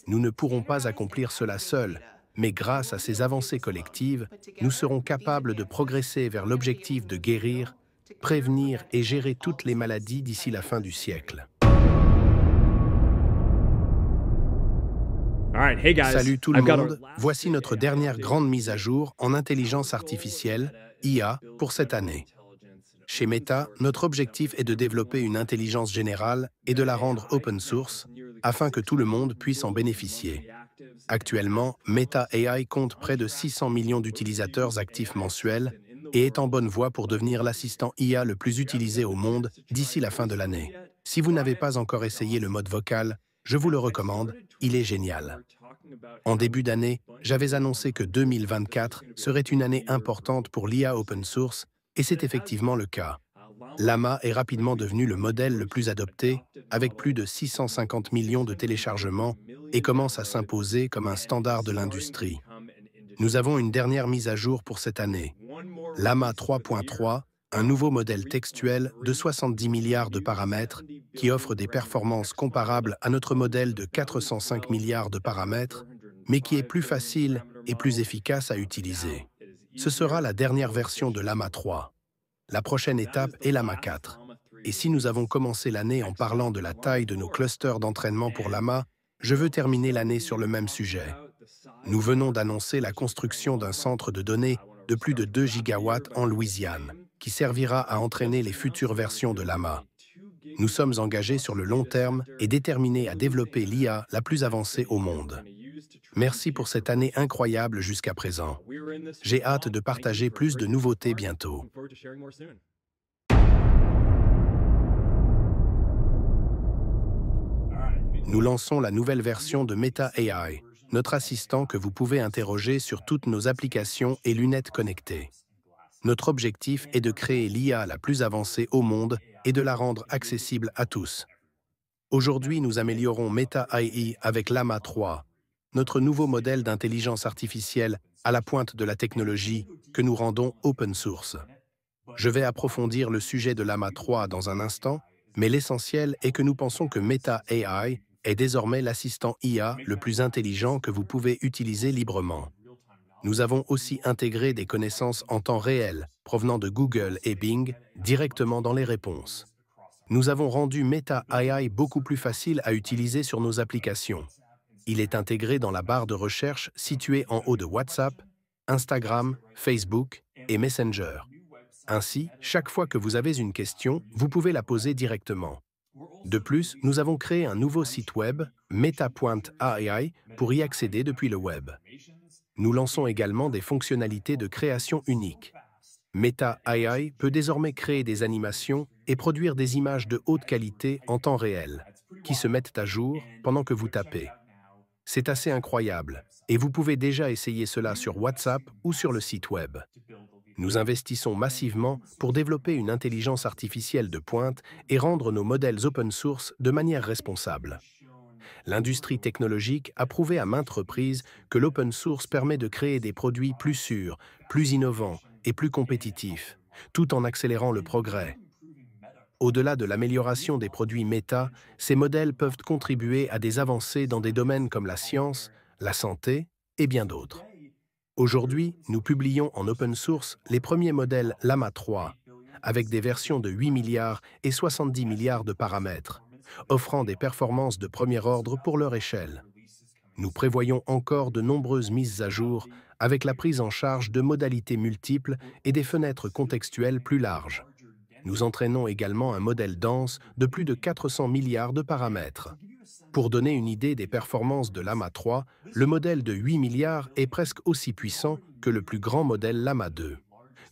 Nous ne pourrons pas accomplir cela seuls, mais grâce à ces avancées collectives, nous serons capables de progresser vers l'objectif de guérir, prévenir et gérer toutes les maladies d'ici la fin du siècle. Salut tout le monde, voici notre dernière grande mise à jour en intelligence artificielle, IA, pour cette année. Chez Meta, notre objectif est de développer une intelligence générale et de la rendre open source, afin que tout le monde puisse en bénéficier. Actuellement, Meta AI compte près de 600 millions d'utilisateurs actifs mensuels et est en bonne voie pour devenir l'assistant IA le plus utilisé au monde d'ici la fin de l'année. Si vous n'avez pas encore essayé le mode vocal, je vous le recommande, il est génial. En début d'année, j'avais annoncé que 2024 serait une année importante pour l'IA open source, et c'est effectivement le cas. Llama est rapidement devenu le modèle le plus adopté, avec plus de 650 millions de téléchargements, et commence à s'imposer comme un standard de l'industrie. Nous avons une dernière mise à jour pour cette année. Llama 3.3, un nouveau modèle textuel de 70 milliards de paramètres qui offre des performances comparables à notre modèle de 405 milliards de paramètres, mais qui est plus facile et plus efficace à utiliser. Ce sera la dernière version de Llama 3. La prochaine étape est Llama 4. Et si nous avons commencé l'année en parlant de la taille de nos clusters d'entraînement pour Llama, je veux terminer l'année sur le même sujet. Nous venons d'annoncer la construction d'un centre de données de plus de 2 gigawatts en Louisiane, qui servira à entraîner les futures versions de Llama. Nous sommes engagés sur le long terme et déterminés à développer l'IA la plus avancée au monde. Merci pour cette année incroyable jusqu'à présent. J'ai hâte de partager plus de nouveautés bientôt. Nous lançons la nouvelle version de Meta AI, notre assistant que vous pouvez interroger sur toutes nos applications et lunettes connectées. Notre objectif est de créer l'IA la plus avancée au monde et de la rendre accessible à tous. Aujourd'hui, nous améliorons Meta AI avec Llama 3, notre nouveau modèle d'intelligence artificielle à la pointe de la technologie que nous rendons open source. Je vais approfondir le sujet de Llama 3 dans un instant, mais l'essentiel est que nous pensons que Meta AI est désormais l'assistant IA le plus intelligent que vous pouvez utiliser librement. Nous avons aussi intégré des connaissances en temps réel, provenant de Google et Bing, directement dans les réponses. Nous avons rendu Meta AI beaucoup plus facile à utiliser sur nos applications. Il est intégré dans la barre de recherche située en haut de WhatsApp, Instagram, Facebook et Messenger. Ainsi, chaque fois que vous avez une question, vous pouvez la poser directement. De plus, nous avons créé un nouveau site web, meta.ai, pour y accéder depuis le web. Nous lançons également des fonctionnalités de création uniques. Meta AI peut désormais créer des animations et produire des images de haute qualité en temps réel, qui se mettent à jour pendant que vous tapez. C'est assez incroyable, et vous pouvez déjà essayer cela sur WhatsApp ou sur le site web. Nous investissons massivement pour développer une intelligence artificielle de pointe et rendre nos modèles open source de manière responsable. L'industrie technologique a prouvé à maintes reprises que l'open source permet de créer des produits plus sûrs, plus innovants et plus compétitifs, tout en accélérant le progrès. Au-delà de l'amélioration des produits Meta, ces modèles peuvent contribuer à des avancées dans des domaines comme la science, la santé et bien d'autres. Aujourd'hui, nous publions en open source les premiers modèles Llama 3, avec des versions de 8 milliards et 70 milliards de paramètres, offrant des performances de premier ordre pour leur échelle. Nous prévoyons encore de nombreuses mises à jour avec la prise en charge de modalités multiples et des fenêtres contextuelles plus larges. Nous entraînons également un modèle dense de plus de 400 milliards de paramètres. Pour donner une idée des performances de Llama 3, le modèle de 8 milliards est presque aussi puissant que le plus grand modèle Llama 2.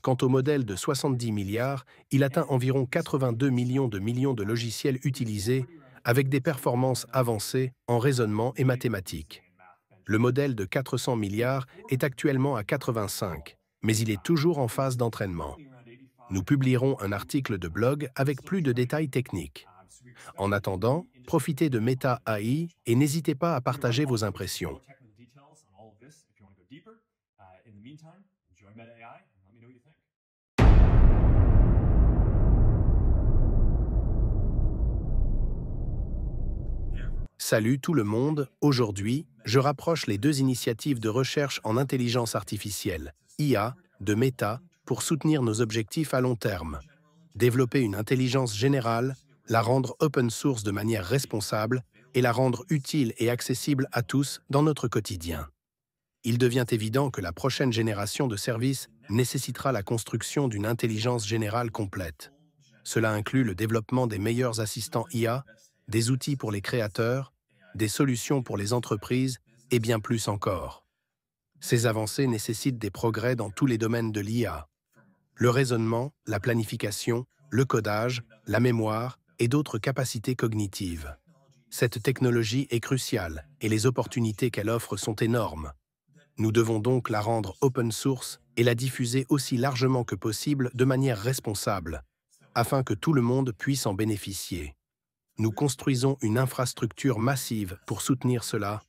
Quant au modèle de 70 milliards, il atteint environ 82 millions de logiciels utilisés avec des performances avancées en raisonnement et mathématiques. Le modèle de 400 milliards est actuellement à 85, mais il est toujours en phase d'entraînement. Nous publierons un article de blog avec plus de détails techniques. En attendant, profitez de Meta AI et n'hésitez pas à partager vos impressions. Salut tout le monde, aujourd'hui, je rapproche les deux initiatives de recherche en intelligence artificielle, IA, de Meta, pour soutenir nos objectifs à long terme. Développer une intelligence générale, la rendre open source de manière responsable et la rendre utile et accessible à tous dans notre quotidien. Il devient évident que la prochaine génération de services nécessitera la construction d'une intelligence générale complète. Cela inclut le développement des meilleurs assistants IA, des outils pour les créateurs, des solutions pour les entreprises et bien plus encore. Ces avancées nécessitent des progrès dans tous les domaines de l'IA. Le raisonnement, la planification, le codage, la mémoire et d'autres capacités cognitives. Cette technologie est cruciale et les opportunités qu'elle offre sont énormes. Nous devons donc la rendre open source et la diffuser aussi largement que possible de manière responsable, afin que tout le monde puisse en bénéficier. Nous construisons une infrastructure massive pour soutenir cela.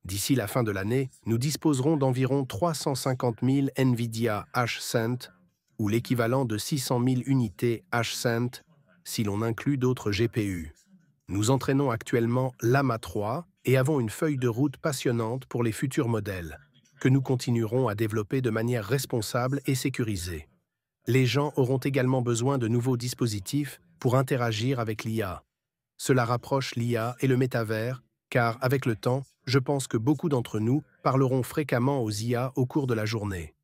D'ici la fin de l'année, nous disposerons d'environ 350 000 NVIDIA H100, ou l'équivalent de 600 000 unités H100, si l'on inclut d'autres GPU. Nous entraînons actuellement Llama 3 et avons une feuille de route passionnante pour les futurs modèles, que nous continuerons à développer de manière responsable et sécurisée. Les gens auront également besoin de nouveaux dispositifs pour interagir avec l'IA. Cela rapproche l'IA et le métavers, car avec le temps, je pense que beaucoup d'entre nous parleront fréquemment aux IA au cours de la journée.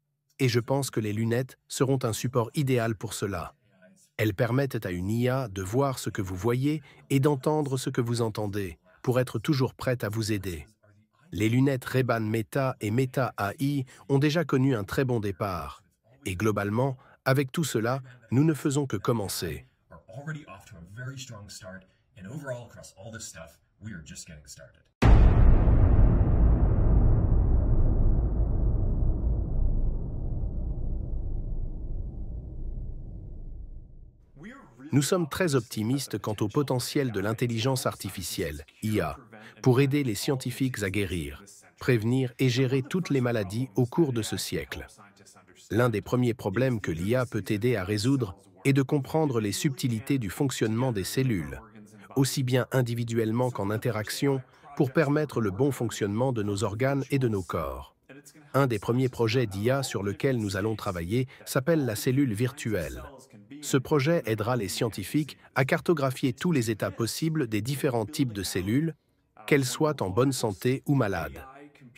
Et je pense que les lunettes seront un support idéal pour cela. Elles permettent à une IA de voir ce que vous voyez et d'entendre ce que vous entendez, pour être toujours prête à vous aider. Les lunettes Ray-Ban Meta et Meta AI ont déjà connu un très bon départ. Et globalement, avec tout cela, nous ne faisons que commencer. Nous sommes très optimistes quant au potentiel de l'intelligence artificielle, IA, pour aider les scientifiques à guérir, prévenir et gérer toutes les maladies au cours de ce siècle. L'un des premiers problèmes que l'IA peut aider à résoudre est de comprendre les subtilités du fonctionnement des cellules, aussi bien individuellement qu'en interaction, pour permettre le bon fonctionnement de nos organes et de nos corps. Un des premiers projets d'IA sur lequel nous allons travailler s'appelle la cellule virtuelle. Ce projet aidera les scientifiques à cartographier tous les états possibles des différents types de cellules, qu'elles soient en bonne santé ou malades.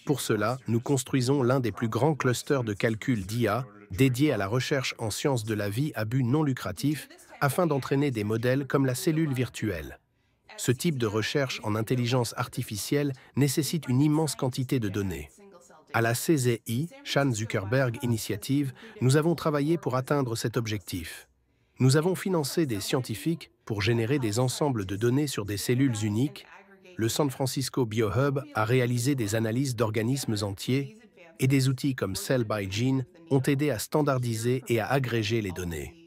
Pour cela, nous construisons l'un des plus grands clusters de calcul d'IA dédiés à la recherche en sciences de la vie à but non lucratif afin d'entraîner des modèles comme la cellule virtuelle. Ce type de recherche en intelligence artificielle nécessite une immense quantité de données. À la CZI, Chan Zuckerberg Initiative, nous avons travaillé pour atteindre cet objectif. Nous avons financé des scientifiques pour générer des ensembles de données sur des cellules uniques. Le San Francisco BioHub a réalisé des analyses d'organismes entiers et des outils comme Cell by Gene ont aidé à standardiser et à agréger les données.